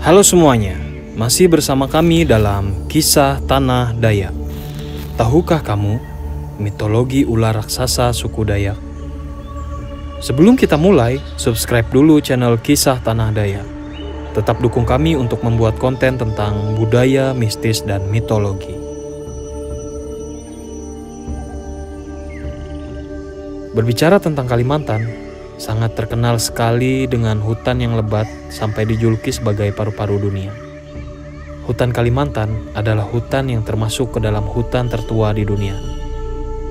Halo semuanya, masih bersama kami dalam Kisah Tanah Dayak. Tahukah kamu mitologi ular raksasa suku Dayak? Sebelum kita mulai, subscribe dulu channel Kisah Tanah Dayak. Tetap dukung kami untuk membuat konten tentang budaya, mistis, dan mitologi. Berbicara tentang Kalimantan, sangat terkenal sekali dengan hutan yang lebat sampai dijuluki sebagai paru-paru dunia. Hutan Kalimantan adalah hutan yang termasuk ke dalam hutan tertua di dunia.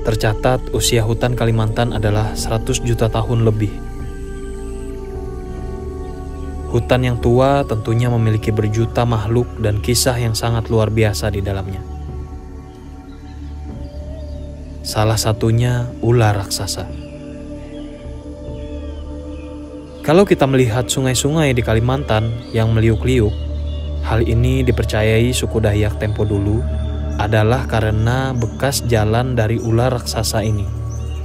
Tercatat usia hutan Kalimantan adalah 100 juta tahun lebih. Hutan yang tua tentunya memiliki berjuta makhluk dan kisah yang sangat luar biasa di dalamnya. Salah satunya ular raksasa. Kalau kita melihat sungai-sungai di Kalimantan yang meliuk-liuk, hal ini dipercayai suku Dayak tempo dulu adalah karena bekas jalan dari ular raksasa ini,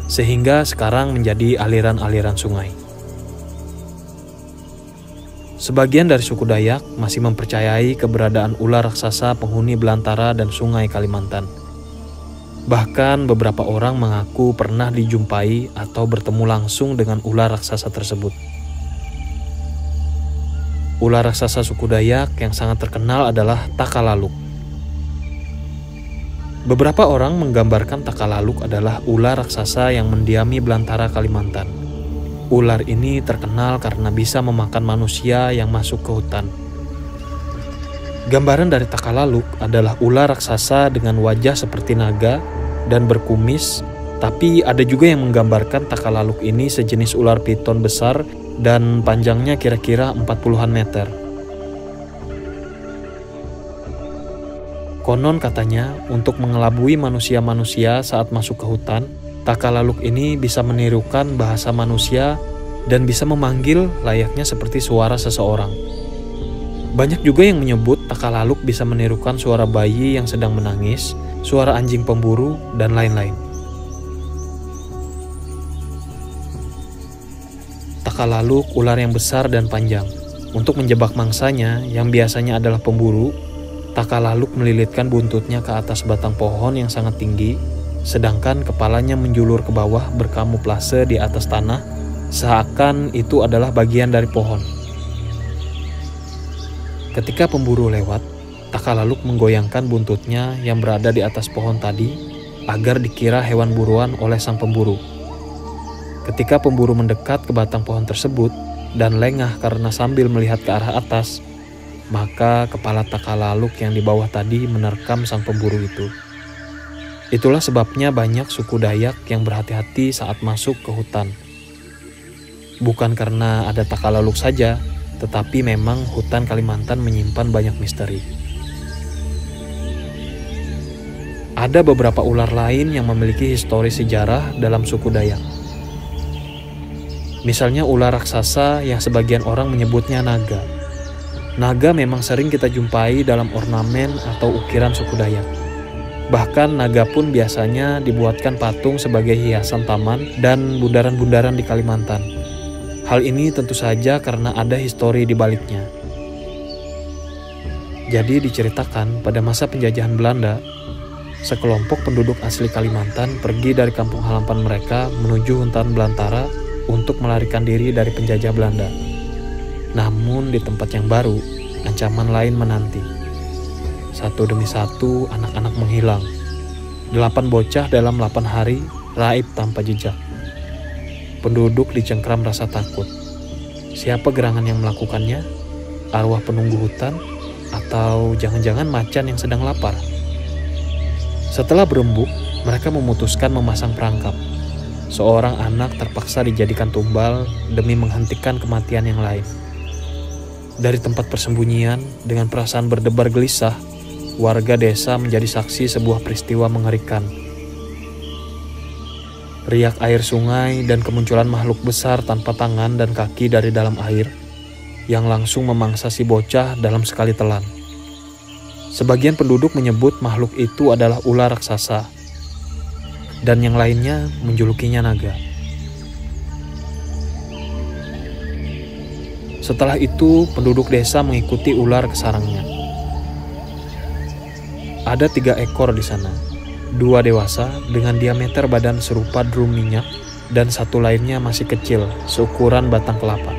sehingga sekarang menjadi aliran-aliran sungai. Sebagian dari suku Dayak masih mempercayai keberadaan ular raksasa penghuni belantara dan sungai Kalimantan. Bahkan beberapa orang mengaku pernah dijumpai atau bertemu langsung dengan ular raksasa tersebut. Ular raksasa suku Dayak yang sangat terkenal adalah Takalaluk. Beberapa orang menggambarkan Takalaluk adalah ular raksasa yang mendiami belantara Kalimantan. Ular ini terkenal karena bisa memakan manusia yang masuk ke hutan. Gambaran dari Takalaluk adalah ular raksasa dengan wajah seperti naga dan berkumis, tapi ada juga yang menggambarkan Takalaluk ini sejenis ular piton besar dan panjangnya kira-kira 40-an meter. Konon katanya untuk mengelabui manusia-manusia saat masuk ke hutan, Takalaluk ini bisa menirukan bahasa manusia dan bisa memanggil layaknya seperti suara seseorang. Banyak juga yang menyebut Takalaluk bisa menirukan suara bayi yang sedang menangis, suara anjing pemburu, dan lain-lain. Takalaluk ular yang besar dan panjang. Untuk menjebak mangsanya yang biasanya adalah pemburu, Takalaluk melilitkan buntutnya ke atas batang pohon yang sangat tinggi, sedangkan kepalanya menjulur ke bawah berkamuflase di atas tanah, seakan itu adalah bagian dari pohon. Ketika pemburu lewat, Takalaluk menggoyangkan buntutnya yang berada di atas pohon tadi agar dikira hewan buruan oleh sang pemburu. Ketika pemburu mendekat ke batang pohon tersebut dan lengah karena sambil melihat ke arah atas, maka kepala Takalaluk yang di bawah tadi menerkam sang pemburu itu. Itulah sebabnya banyak suku Dayak yang berhati-hati saat masuk ke hutan. Bukan karena ada Takalaluk saja, tetapi memang hutan Kalimantan menyimpan banyak misteri. Ada beberapa ular lain yang memiliki histori sejarah dalam suku Dayak. Misalnya ular raksasa yang sebagian orang menyebutnya naga. Naga memang sering kita jumpai dalam ornamen atau ukiran suku Dayak. Bahkan naga pun biasanya dibuatkan patung sebagai hiasan taman dan bundaran-bundaran di Kalimantan. Hal ini tentu saja karena ada histori di baliknya. Jadi diceritakan pada masa penjajahan Belanda, sekelompok penduduk asli Kalimantan pergi dari kampung halaman mereka menuju hutan belantara untuk melarikan diri dari penjajah Belanda. Namun di tempat yang baru, ancaman lain menanti. Satu demi satu anak-anak menghilang. 8 bocah dalam 8 hari raib tanpa jejak. Penduduk dicengkram rasa takut. Siapa gerangan yang melakukannya? Arwah penunggu hutan? Atau jangan-jangan macan yang sedang lapar? Setelah berembuk, mereka memutuskan memasang perangkap. Seorang anak terpaksa dijadikan tumbal demi menghentikan kematian yang lain. Dari tempat persembunyian, dengan perasaan berdebar gelisah, warga desa menjadi saksi sebuah peristiwa mengerikan. Riak air sungai dan kemunculan makhluk besar tanpa tangan dan kaki dari dalam air, yang langsung memangsa si bocah dalam sekali telan. Sebagian penduduk menyebut makhluk itu adalah ular raksasa, dan yang lainnya menjulukinya naga. Setelah itu, penduduk desa mengikuti ular ke sarangnya. Ada 3 ekor di sana, 2 dewasa dengan diameter badan serupa drum minyak, dan 1 lainnya masih kecil, seukuran batang kelapa.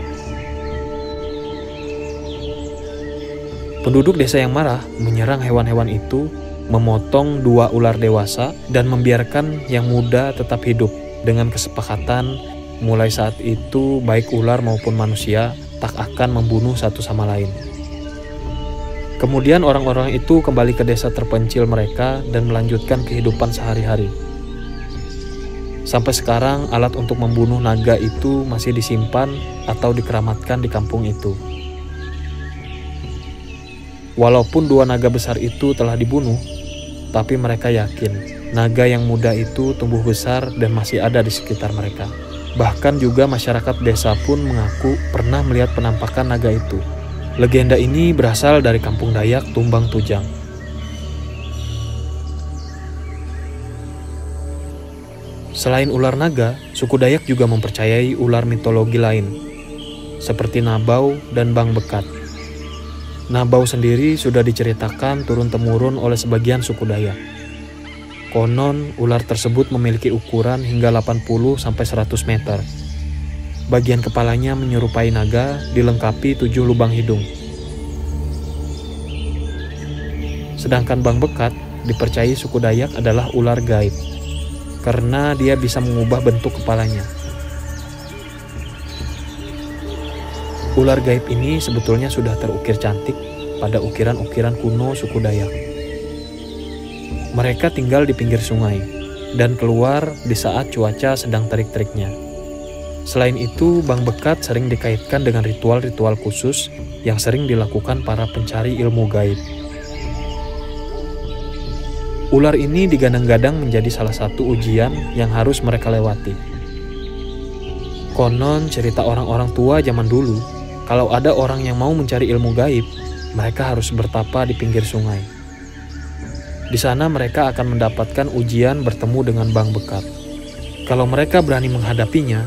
Penduduk desa yang marah menyerang hewan-hewan itu, memotong 2 ular dewasa, dan membiarkan yang muda tetap hidup dengan kesepakatan mulai saat itu baik ular maupun manusia tak akan membunuh satu sama lain. Kemudian orang-orang itu kembali ke desa terpencil mereka dan melanjutkan kehidupan sehari-hari. Sampai sekarang alat untuk membunuh naga itu masih disimpan atau dikeramatkan di kampung itu. Walaupun 2 naga besar itu telah dibunuh, tapi mereka yakin naga yang muda itu tumbuh besar dan masih ada di sekitar mereka. Bahkan juga masyarakat desa pun mengaku pernah melihat penampakan naga itu. Legenda ini berasal dari kampung Dayak Tumbang Tujang. Selain ular naga, suku Dayak juga mempercayai ular mitologi lain, seperti Nabau dan Bang Bekat. Nabau sendiri sudah diceritakan turun-temurun oleh sebagian suku Dayak. Konon, ular tersebut memiliki ukuran hingga 80-100 meter. Bagian kepalanya menyerupai naga, dilengkapi 7 lubang hidung. Sedangkan Bang Bekat dipercayai suku Dayak adalah ular gaib, karena dia bisa mengubah bentuk kepalanya. Ular gaib ini sebetulnya sudah terukir cantik pada ukiran-ukiran kuno suku Dayak. Mereka tinggal di pinggir sungai dan keluar di saat cuaca sedang terik-teriknya. Selain itu, Bang Bekat sering dikaitkan dengan ritual-ritual khusus yang sering dilakukan para pencari ilmu gaib. Ular ini digadang-gadang menjadi salah satu ujian yang harus mereka lewati. Konon cerita orang-orang tua zaman dulu, kalau ada orang yang mau mencari ilmu gaib, mereka harus bertapa di pinggir sungai. Di sana mereka akan mendapatkan ujian bertemu dengan Bang Bekat. Kalau mereka berani menghadapinya,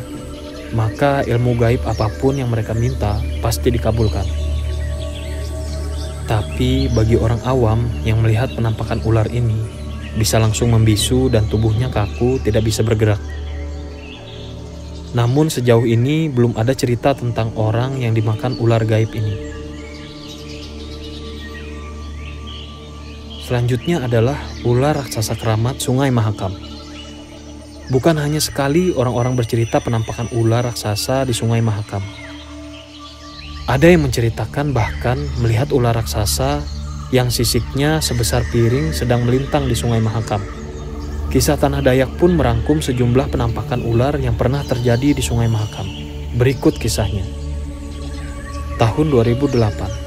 maka ilmu gaib apapun yang mereka minta pasti dikabulkan. Tapi bagi orang awam yang melihat penampakan ular ini, bisa langsung membisu dan tubuhnya kaku, tidak bisa bergerak. Namun sejauh ini belum ada cerita tentang orang yang dimakan ular gaib ini. Selanjutnya adalah ular raksasa keramat Sungai Mahakam. Bukan hanya sekali orang-orang bercerita penampakan ular raksasa di Sungai Mahakam. Ada yang menceritakan bahkan melihat ular raksasa yang sisiknya sebesar piring sedang melintang di Sungai Mahakam. Kisah Tanah Dayak pun merangkum sejumlah penampakan ular yang pernah terjadi di Sungai Mahakam. Berikut kisahnya. Tahun 2008.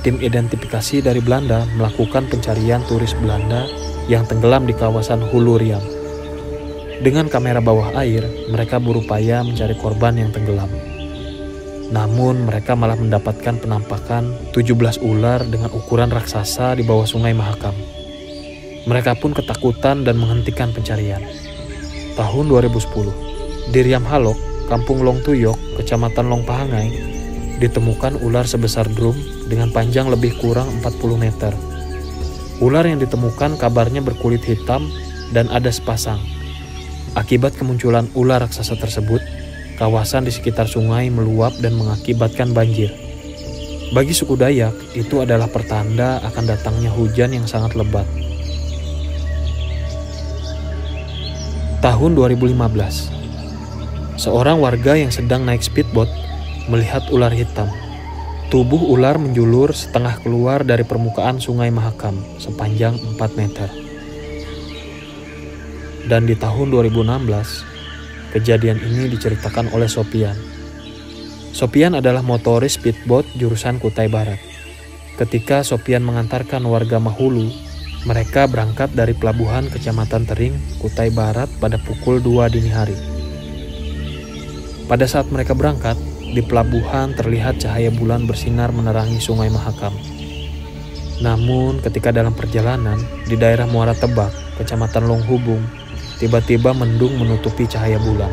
Tim identifikasi dari Belanda melakukan pencarian turis Belanda yang tenggelam di kawasan Hulu Riam. Dengan kamera bawah air, mereka berupaya mencari korban yang tenggelam. Namun mereka malah mendapatkan penampakan 17 ular dengan ukuran raksasa di bawah Sungai Mahakam. Mereka pun ketakutan dan menghentikan pencarian. Tahun 2010, di Riam Halok, Kampung Long Tuyok, Kecamatan Long Pahangai, ditemukan ular sebesar drum dengan panjang lebih kurang 40 meter. Ular yang ditemukan kabarnya berkulit hitam dan ada sepasang. Akibat kemunculan ular raksasa tersebut, kawasan di sekitar sungai meluap dan mengakibatkan banjir. Bagi suku Dayak, itu adalah pertanda akan datangnya hujan yang sangat lebat. Tahun 2015, seorang warga yang sedang naik speedboat melihat ular hitam. Tubuh ular menjulur setengah keluar dari permukaan Sungai Mahakam sepanjang 4 meter. Dan di tahun 2016, kejadian ini diceritakan oleh Sopian. Sopian adalah motoris speedboat jurusan Kutai Barat. Ketika Sopian mengantarkan warga Mahulu, mereka berangkat dari pelabuhan Kecamatan Tering, Kutai Barat pada pukul 2 dini hari. Pada saat mereka berangkat, di pelabuhan terlihat cahaya bulan bersinar menerangi Sungai Mahakam. Namun ketika dalam perjalanan di daerah Muara Tebak, Kecamatan Long Hubung, tiba-tiba mendung menutupi cahaya bulan.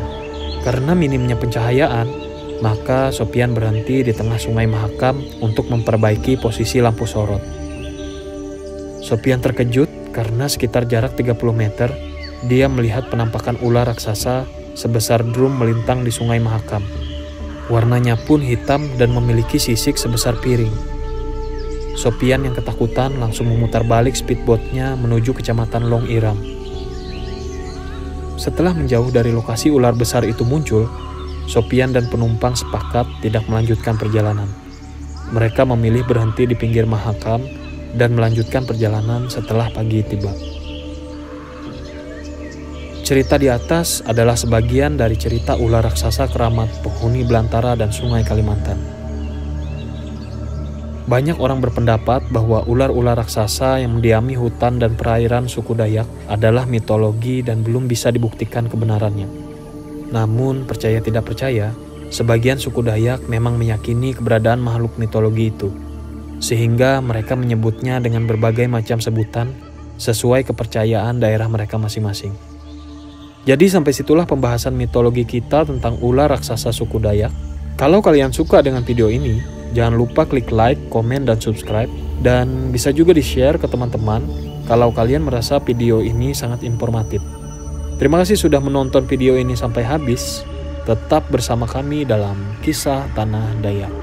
Karena minimnya pencahayaan, Maka Sopyan berhenti di tengah Sungai Mahakam untuk memperbaiki posisi lampu sorot. Sopyan terkejut karena sekitar jarak 30 meter, dia melihat penampakan ular raksasa sebesar drum melintang di Sungai Mahakam. Warnanya pun hitam dan memiliki sisik sebesar piring. Sopyan yang ketakutan langsung memutar balik speedboatnya menuju kecamatan Long Iram. Setelah menjauh dari lokasi ular besar itu muncul, Sopyan dan penumpang sepakat tidak melanjutkan perjalanan. Mereka memilih berhenti di pinggir Mahakam dan melanjutkan perjalanan setelah pagi tiba. Cerita di atas adalah sebagian dari cerita ular raksasa keramat penghuni Belantara dan Sungai Kalimantan. Banyak orang berpendapat bahwa ular-ular raksasa yang mendiami hutan dan perairan suku Dayak adalah mitologi dan belum bisa dibuktikan kebenarannya. Namun, percaya tidak percaya, sebagian suku Dayak memang meyakini keberadaan makhluk mitologi itu, sehingga mereka menyebutnya dengan berbagai macam sebutan sesuai kepercayaan daerah mereka masing-masing. Jadi sampai situlah pembahasan mitologi kita tentang ular raksasa suku Dayak. Kalau kalian suka dengan video ini, jangan lupa klik like, komen, dan subscribe. Dan bisa juga di-share ke teman-teman kalau kalian merasa video ini sangat informatif. Terima kasih sudah menonton video ini sampai habis. Tetap bersama kami dalam Kisah Tanah Dayak.